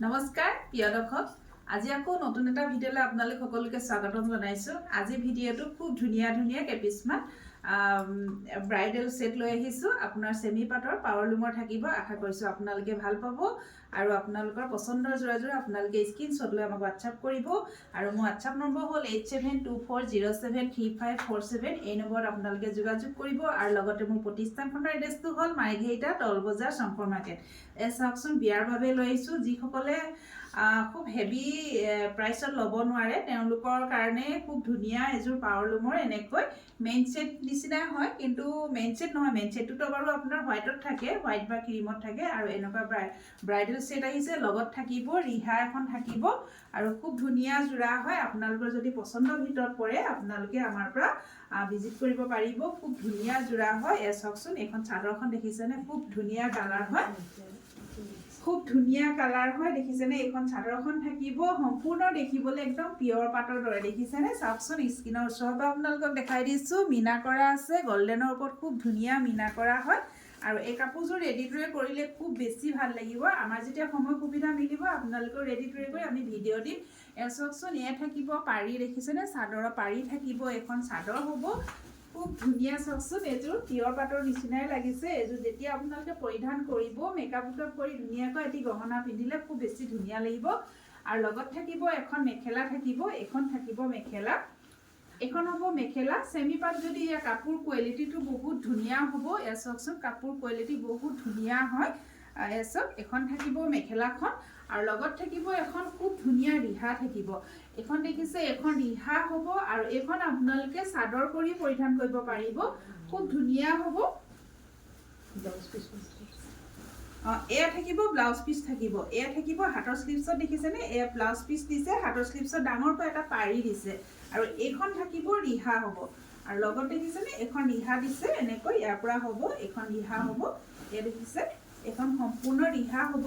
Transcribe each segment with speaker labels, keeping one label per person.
Speaker 1: নমস্কাৰ প্ৰিয় দৰ্শক, আজি আকৌ নতুন এটা ভিডিঅ'লৈ আপোনালোক সকলোকে স্বাগতম জনাইছোঁ। আজি ভিডিঅ'টো খুব ধুনীয়া ধুনীয়া কেপিছমান ব্ৰাইডেল সেট লৈ আহিছোঁ। আপোনাৰ সেমি পাটৰ পাৱাৰ লুমৰ থাকিব। আশা কৰিছোঁ আপোনালোকে ভাল পাব আৰু আপোনালোকৰ পচন্দৰ যোৰা আপোনালোকে স্ক্ৰীনশ্বট লৈ আমাক হোৱাটছআপ কৰিব। আৰু মোৰ হোৱাটছআপ নম্বৰ হ'ল 8724073547। এই নম্বৰত আপোনালোকে যোগাযোগ কৰিব। আৰু লগতে মোৰ প্ৰতিষ্ঠানখনৰ এড্ৰেছটো হ'ল মাইঘেৰিটা তলবজাৰ শংকৰ মাৰ্কেট। চাওকচোন, বিয়াৰ বাবে লৈ আহিছোঁ। যিসকলে খুব হেভি প্ৰাইচত ল'ব নোৱাৰে তেওঁলোকৰ কাৰণে খুব ধুনীয়া এযোৰ পাৱাৰ লুমৰ এনেকৈ মেইন ছেট নিচিনাই হয়, কিন্তু মেইন ছেট নহয়। মেইন ছেটটোতো বাৰু আপোনাৰ হোৱাইটত থাকে, হোৱাইট বা ক্ৰীমত থাকে। আৰু এনেকুৱা ব্ৰাইডেল ছেট আহিছে, লগত থাকিব ৰিহা এখন থাকিব আৰু খুব ধুনীয়া যোৰা হয়। আপোনালোকৰ যদি পচন্দৰ ভিতৰত পৰে আপোনালোকে আমাৰ পৰা ভিজিট কৰিব পাৰিব। খুব ধুনীয়া যোৰা হয়। চাওকচোন, এইখন চাদৰখন দেখিছেনে? খুব ধুনীয়া কালাৰ হয়, খুব ধুনীয়া কালাৰ হয়। দেখিছেনে? এইখন চাদৰখন থাকিব সম্পূৰ্ণ দেখিবলৈ একদম পিয়ৰ পাটৰ দৰে। দেখিছেনে? চাওকচোন, স্কিনৰ ওচৰৰ পৰা আপোনালোকক দেখাই দিছোঁ। মীনা কৰা আছে, গল্ডেনৰ ওপৰত খুব ধুনীয়া মীনা কৰা হয়। আৰু এই কাপোৰযোৰ ৰেডি টু ৱেৰ কৰিলে খুব বেছি ভাল লাগিব। আমাৰ যেতিয়া সময় সুবিধা মিলিব আপোনালোকৰ ৰেডি টু ৱেৰ কৰি আমি ভিডিঅ' দিম। চাওকচোন, এয়া থাকিব পাৰি। দেখিছেনে? চাদৰৰ পাৰি থাকিব। এখন চাদৰ হ'ব খুব ধুনীয়া। চাওকচোন, এইযোৰ পিয়ৰ পাটৰ নিচিনাই লাগিছে। এইযোৰ যেতিয়া আপোনালোকে পৰিধান কৰিব, মেকআপ কৰি ধুনীয়াকৈ এটি গহনা পিন্ধিলে খুব বেছি ধুনীয়া লাগিব। আৰু লগত থাকিব এখন মেখেলা থাকিব। এইখন থাকিব মেখেলা। এইখন হ'ব মেখেলা চেমি পাট। যদি ইয়াৰ কাপোৰ কোৱালিটিটো বহুত ধুনীয়া হ'ব। চাওকচোন, কাপোৰ কোৱালিটি বহুত ধুনীয়া হয়। চাওক, এখন থাকিব মেখেলাখন আৰু লগত থাকিব এখন খুব ধুনীয়া ৰিহা থাকিব। এখন দেখিছে, এখন ৰিহা হ'ব আৰু এইখন আপোনালোকে চাদৰ কৰি পৰিধান কৰিব পাৰিব। খুব ধুনীয়া হ'ব। এয়া থাকিব ব্লাউজ পিচ থাকিব। এয়া থাকিব হাতৰ স্লিভছত। দেখিছেনে? এয়া ব্লাউজ পিচ দিছে, হাতৰ স্লিভছত ডাঙৰকৈ এটা পাৰি দিছে। আৰু এইখন থাকিব ৰিহা হ'ব। আৰু লগত দেখিছেনে? এখন ৰিহা দিছে এনেকৈ, ইয়াৰ পৰা হ'ব। এইখন ৰিহা হ'ব। এয়া দেখিছে, এইখন সম্পূৰ্ণ ৰিহা হ'ব।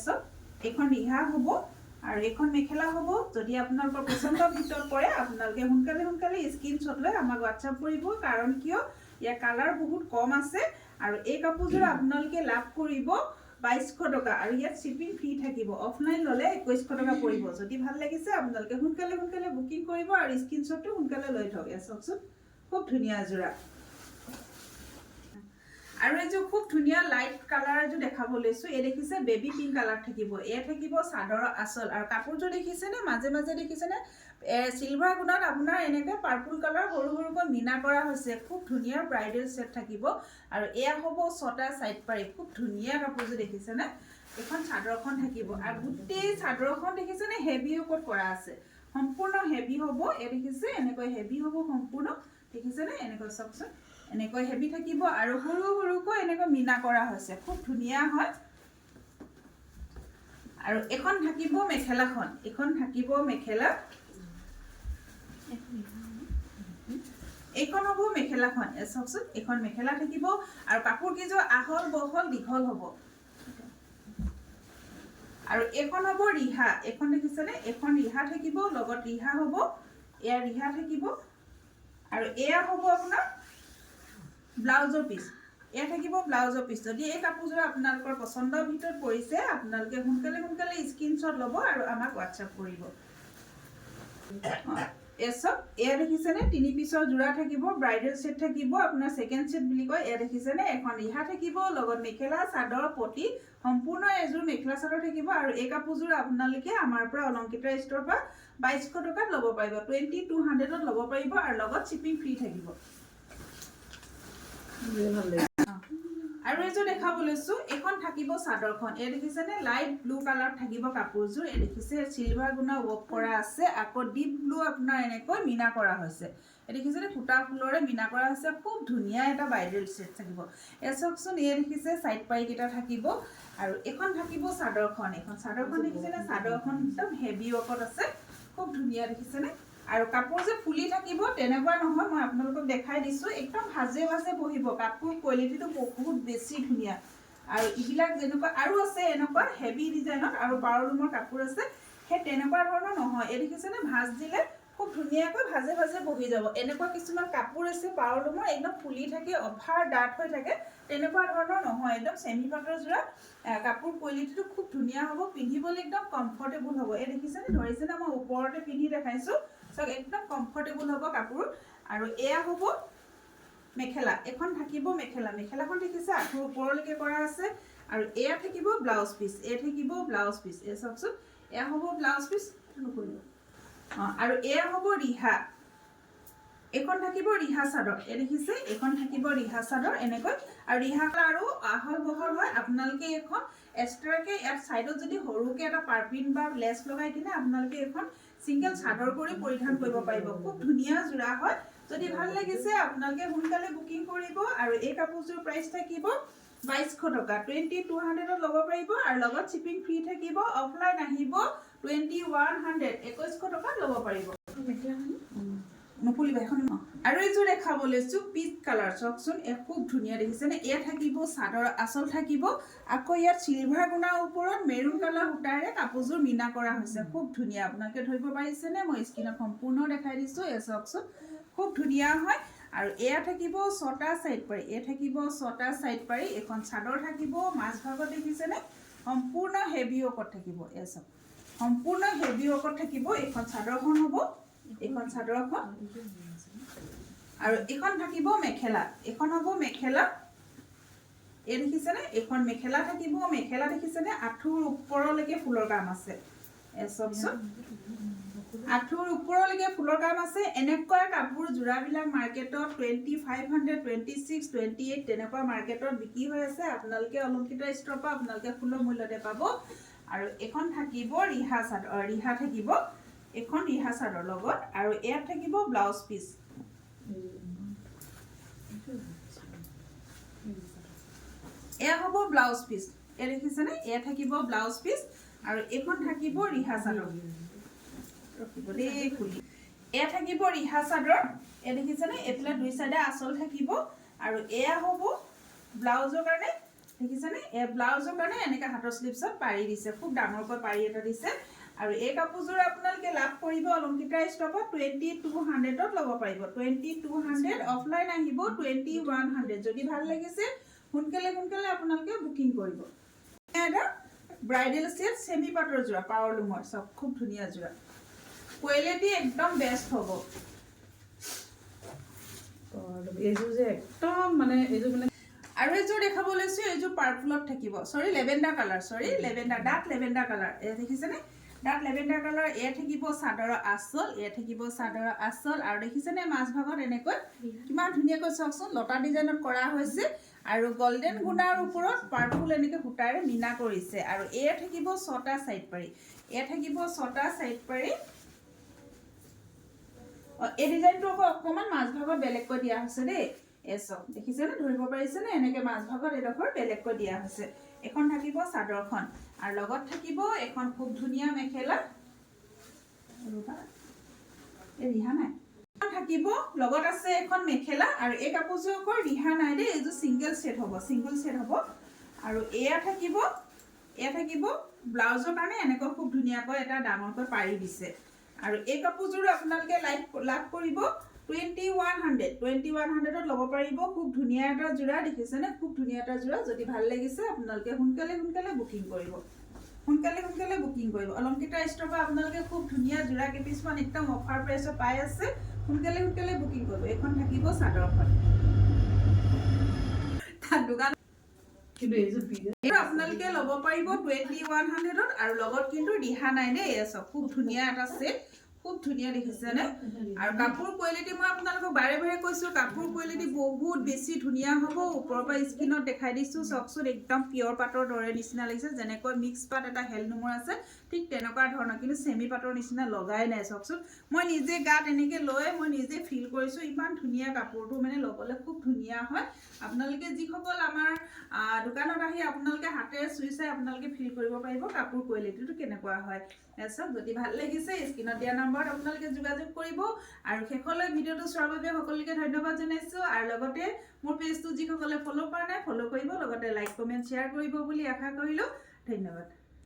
Speaker 1: চাওক, এইখন ৰিহা হ'ব আৰু এইখন মেখেলা হ'ব। যদি আপোনালোকৰ পচন্দৰ ভিতৰত পৰে আপোনালোকে সোনকালে স্ক্ৰীনশ্বট লৈ আমাক হোৱাটছআপ কৰিব। কাৰণ কিয়, ইয়াৰ কালাৰ বহুত কম আছে। আৰু এই কাপোৰযোৰ আপোনালোকে লাভ কৰিব 2200 টকা। আৰু ইয়াত শ্বিপিং ফ্ৰী থাকিব। অফলাইন ল'লে 2100 টকা পৰিব। যদি ভাল লাগিছে আপোনালোকে সোনকালে বুকিং কৰিব আৰু স্ক্ৰীনশ্বটটো সোনকালে লৈ থওক। চাওকচোন, খুব ধুনীয়া যোৰা। আৰু এইযোৰ খুব ধুনীয়া লাইট কালাৰ এযোৰ দেখাব লৈছোঁ। এই দেখিছে বেবী পিংক কালাৰ থাকিব। এয়া থাকিব চাদৰৰ আঁচল। আৰু কাপোৰযোৰ দেখিছেনে? মাজে দেখিছেনে চিলভাৰ গুণত আপোনাৰ এনেকৈ পাৰ্পল কালাৰ সৰুকৈ মীনা কৰা হৈছে। খুব ধুনীয়া ব্ৰাইডেল ছেট থাকিব। আৰু এয়া হ'ব 6টা চাইড পাৰি। খুব ধুনীয়া কাপোৰযোৰ দেখিছেনে? এখন চাদৰখন থাকিব আৰু গোটেই চাদৰখন দেখিছেনে হেভি ওপৰত কৰা আছে। সম্পূৰ্ণ হেভি হ'ব। এয়া দেখিছে এনেকৈ হেভি হ'ব সম্পূৰ্ণ। দেখিছেনে? এনেকৈ চাওকচোন, এনেকৈ হেভি থাকিব আৰু সৰুকৈ এনেকৈ মীনা কৰা হৈছে। খুব ধুনীয়া হয়। আৰু এখন থাকিব মেখেলাখন। এইখন থাকিব মেখেলা। এইখন হ'ব মেখেলাখন। চাওকচোন, এইখন মেখেলা থাকিব আৰু কাপোৰ কেইযোৰ আহল বহল দীঘল হ'ব। আৰু এইখন হ'ব ৰিহা। এইখন দেখিছেনে? এইখন ৰিহা থাকিব, লগত ৰিহা হ'ব। এয়া ৰিহা থাকিব আৰু এয়া হ'ব আপোনাৰ ব্লাউজৰ পিচ। এয়া থাকিব ব্লাউজৰ পিচ। যদি এই কাপোৰযোৰ আপোনালোকৰ পচন্দৰ ভিতৰত পৰিছে আপোনালোকে সোনকালে স্ক্ৰীনশ্বট ল'ব আৰু আমাক হোৱাটছআপ কৰিব। চাওক, এয়া দেখিছেনে? 3 পিচৰ যোৰা থাকিব। ব্ৰাইডেল ছেট থাকিব, আপোনাৰ ছেকেণ্ড ছেট বুলি কয়। এয়া দেখিছেনে? এখন ৰিহা থাকিব, লগত মেখেলা চাদৰ পতি সম্পূৰ্ণ এযোৰ মেখেলা চাদৰ থাকিব। আৰু এই কাপোৰযোৰ আপোনালোকে আমাৰ পৰা অলংকিতা ষ্ট'ৰৰ পৰা 2200 টকাত ল'ব পাৰিব। 2200ত ল'ব পাৰিব আৰু লগত শ্বিপিং ফ্ৰী থাকিব। আৰু এযোৰ দেখাব লৈছোঁ। এইখন থাকিব চাদৰখন। এই দেখিছেনে? লাইট ব্লু কালাৰ থাকিব কাপোৰযোৰ। এই দেখিছে চিলভাৰ গুণা ৱৰ্ক কৰা আছে। আকৌ ডিপ ব্লু আপোনাৰ এনেকৈ মীনা কৰা হৈছে। এই দেখিছেনে? সূতা ফুলৰে মীনা কৰা হৈছে। খুব ধুনীয়া এটা ব্ৰাইডেল ছেট থাকিব। চাওকচোন, এই দেখিছে চাইড পাৰিকেইটা থাকিব। আৰু এইখন থাকিব চাদৰখন। এইখন চাদৰখন দেখিছেনে? চাদৰখন একদম হেভি ৱৰ্কত আছে। খুব ধুনীয়া। দেখিছেনে? আৰু কাপোৰ যে ফুলি থাকিব তেনেকুৱা নহয়। মই আপোনালোকক দেখাই দিছোঁ। একদম ভাজে বহিব। কাপোৰ কোৱালিটিটো বহুত বেছি ধুনীয়া। আৰু এইবিলাক যেনেকুৱা আৰু আছে এনেকুৱা হেভি ডিজাইনত আৰু পাৱাৰ লুমৰ কাপোৰ আছে, সেই তেনেকুৱা ধৰণৰ নহয়। এই দেখিছেনে? ভাজ দিলে খুব ধুনীয়াকৈ ভাজে ভাজে বহি যাব এনেকুৱা কিছুমান কাপোৰ আছে পাৱৰলুমৰ একদম ফুলি থাকে অভাৰ ডাঠ হৈ থাকে তেনেকুৱা ধৰণৰ নহয় একদম চেমি পাটৰ যোৰা কাপোৰ কোৱালিটিটো খুব ধুনীয়া হ'ব পিন্ধিবলৈ একদম কমফৰ্টেবল হ'ব এই দেখিছেনে ধৰিছেনে মই ওপৰতে পিন্ধি দেখাইছোঁ চক একদম কমফৰ্টেবল হ'ব কাপোৰ আৰু এয়া হ'ব মেখেলা এখন থাকিব মেখেলাখন দেখিছে আঁঠুৰ ওপৰলৈকে কৰা আছে আৰু এয়া থাকিব ব্লাউজ পিচ এ থাকিব ব্লাউজ পিচ এই চাওকচোন এয়া হ'ব ব্লাউজ পিচ আৰু এয়া হ'ব ৰিহা এখন থাকিব ৰিহা চাদৰ এই দেখিছে এখন থাকিব ৰিহা চাদৰ এনেকৈ আৰু ৰিহা আৰু আহল বহল হয় আপোনালোকে এখন এক্সট্ৰাকে ইয়াত সাইডত যদি সৰুকে এটা পাৰ্পিন বা লেছ লগাই কিনে আপোনালোকে এখন সিঙ্গেল চাদৰ কৰি পৰিধান কৰিব পাৰিব খুব ধুনীয়া জোৰা হয় যদি ভাল লাগিছে আপোনালোকে সোনকালে বুকিং কৰিব আৰু এই কাপোৰযোৰ প্ৰাইস থাকিব 2200 টকা 2200 ল'ব পাৰিব আৰু লগত শিপিং ফ্ৰী থাকিব অফলাইন আহিব 2100 2100 টকা ল'ব পাৰিব নপুলিবা এখন আৰু এইযোৰ দেখাব লৈছো পিচ কালাৰ চাওকচোন খুব ধুনীয়া দেখিছেনে এয়া থাকিব চাদৰ আচল থাকিব আকৌ ইয়াত সিলভাৰ গুণাৰ ওপৰত মেৰুন কালাৰ সূতাৰে কাপোৰযোৰ মিনা কৰা হৈছে খুব ধুনীয়া আপোনালোকে ধৰিব পাৰিছেনে মই স্ক্ৰীনত সম্পূৰ্ণ দেখাই দিছো এই চাওকচোন খুব ধুনীয়া হয় আৰু এয়া থাকিব 6টা সাইড পাৰি এ থাকিব 6টা সাইড পাৰি এখন চাদৰ থাকিব মাছ ভাগত দেখিছেনে সম্পূৰ্ণ হেভি ওকত থাকিব এই চাওক সম্পূৰ্ণ হেভি ওকত থাকিব এখন চাদৰখন হ'ব এখন চাদৰখন আৰু এখন থাকিব মেখেলা এখন হ'ব মেখেলা এই দেখিছেনে এখন মেখেলা থাকিব মেখেলা দেখিছেনে আঁঠুৰ ওপৰলৈকে ফুলৰ কাম আছে এসবসব আঁঠুৰ ওপৰলৈকে ফুলৰ কাম আছে এনেকুৱা কাপোৰ জোৰাবিলাক মাৰ্কেটত 2500 26 28 তেনেকুৱা মাৰ্কেটত বিক্ৰী হৈ আছে আপোনালোকে অলংকিত ষ্টৰৰ পৰা আপোনালোকে সুলভ মূল্যতে পাব আৰু এখন থাকিব ৰিহা চাদৰ ৰিহা থাকিব এখন ৰিহা চাদৰ লগত আৰু ইয়াত থাকিব ব্লাউজ পিচ এয়া হ'ব ব্লাউজ পিচ এ দেখিছেনে এয়া থাকিব ব্লাউজ পিচ আৰু এখন থাকিব ৰিহা চাদৰ এয়া থাকিব ৰিহা চাদৰ এ দেখিছেনে এফালে দুই সাইডে আঁচল থাকিব আৰু এয়া হ'ব ব্লাউজৰ কাৰণে দেখিছেনে এ ব্লাউজৰ কাৰণে এনেকা হাতৰ স্লিপছত পাৰি দিছে খুব ডাঙৰকৈ পাৰি এটা দিছে আৰু এই কাপোৰযোৰ আপোনালোকে লাভ কৰিব অলংকিতা ষ্টকত 2200 ত ল'ব পাৰিব 2200 অফলাইন আহিব 2100 যদি ভাল লাগিছে সোনকালে আপোনালোকে বুকিং কৰিব এটা ব্ৰাইডাল সেট সেমি পাটৰ জোৰা পাৱৰলুমৰ সব খুব ধুনীয়া জোৰা কোৱালিটি একদম বেষ্ট হ'ব
Speaker 2: এইযোৰ যে একদম মানে এইযোৰ মানে
Speaker 1: আৰু এইযোৰ দেখাব লৈছো এইযোৰ পাৰ্পলত থাকিব সৰি লেভেণ্ডাৰ কালাৰ সৰি লেভেণ্ডাৰ ডাৰ্ক লেভেণ্ডাৰ কালাৰ এই দেখিছেনে ডাৰ্ক লেভেণ্ডাৰ কালাৰ এ থাকিব চাদৰৰ আঁচল এ থাকিব চাদৰৰ আঁচল আৰু দেখিছেনে মাছ ভাগত এনেকৈ কিমান ধুনীয়াকৈ চাওকচোন লতা ডিজাইনত কৰা হৈছে আৰু গোল্ডেন গুণাৰ ওপৰত পাৰ্পল এনেকৈ সূতাৰে মিনা কৰিছে আৰু এ থাকিব 6টা সাইড পাৰি এ থাকিব 6টা সাইড পাৰি এই ডিজাইনটো অকমান মাছ ভাগত বেলেগকৈ দিয়া হৈছে দেই এসব দেখিছেনে ধৰিব পাৰিছেনে এনেকৈ মাছ ভাগত এডখৰ বেলেগকৈ দিয়া হৈছে এখন থাকিব চাদৰখন আৰু লগত থাকিব এখন খুব ধুনীয়া মেখেলা এই ৰিহা নাই থাকিব লগত আছে এখন মেখেলা আৰু এই কাপোৰযোৰ ৰিহা নাই দেই এইযোৰ সিঙ্গেল সেট হ'ব আৰু এয়া থাকিব ব্লাউজৰ কাৰণে এনেকৈ খুব ধুনীয়াকৈ এটা ডাঙৰকৈ পাৰি দিছে আৰু এই কাপোৰযোৰ আপোনালোকে লাভ কৰিব 2100 ত ল'ব পাৰিব খুব ধুনীয়া এটা জোৰা দেখিছেনে খুব ধুনীয়া এটা জোৰা যদি ভাল লাগিছে আপোনালোকে সোনকালে বুকিং কৰিব অলংকিতা ষ্টৰৰ পৰা আপোনালোকে খুব ধুনীয়া জোৰা কেপিছমান একদম অফাৰ প্ৰাইছত পাই আছে সোনকালে বুকিং কৰিব এখন থাকিব চাদৰখন তাৰ দোকান
Speaker 2: কিন্তু এইযোৰ
Speaker 1: আপোনালোকে ল'ব পাৰিব 2100 ত আৰু লগত কিন্তু ৰিহা নাই দেই এসব খুব ধুনীয়া এটা সেট খুব ধুনীয়া দেখিছেনে আৰু কাপোৰ কোৱালিটি মই আপোনালোকক বাৰে কৈছো কাপোৰ কোৱালিটি বহুত বেছি ধুনীয়া হ'ব ওপৰৰ পৰা স্কিনত দেখাই দিছো চকচোন একদম পিয়ৰ পাটৰ দৰে নিচিনা লাগিছে যেনেকৈ মিক্স পাট এটা হেলনুমৰ আছে ঠিক তেনেকুৱা ধৰণৰ কিন্তু সেমি পাটৰ নিচিনা লগাই নাই চকচোন মই নিজে গাত এনেকে লৈ মই নিজে ফিল কৰিছো ইমান ধুনীয়া কাপোৰটো মানে ল'বলৈ খুব ধুনীয়া হয় আপোনালোকে যিসকল আমাৰ দোকানত আহি আপোনালোকে হাতেৰে চুই চাই আপোনালোকে ফিল কৰিব পাৰিব কাপোৰ কোৱালিটিটো কেনেকুৱা হয় এসব যদি ভাল লাগিছে স্ক্ৰীনত দিয়া নম্বৰত আপোনালোকে যোগাযোগ কৰিব আৰু শেষলৈ ভিডিঅ'টো চোৱাৰ বাবে সকলোকে ধন্যবাদ জনাইছো আৰু লগতে মোৰ পেজটো যিসকলে ফলো কৰা নাই ফলো কৰিব লগতে লাইক কমেন্ট শ্বেয়াৰ কৰিব বুলি আশা কৰিলো ধন্যবাদ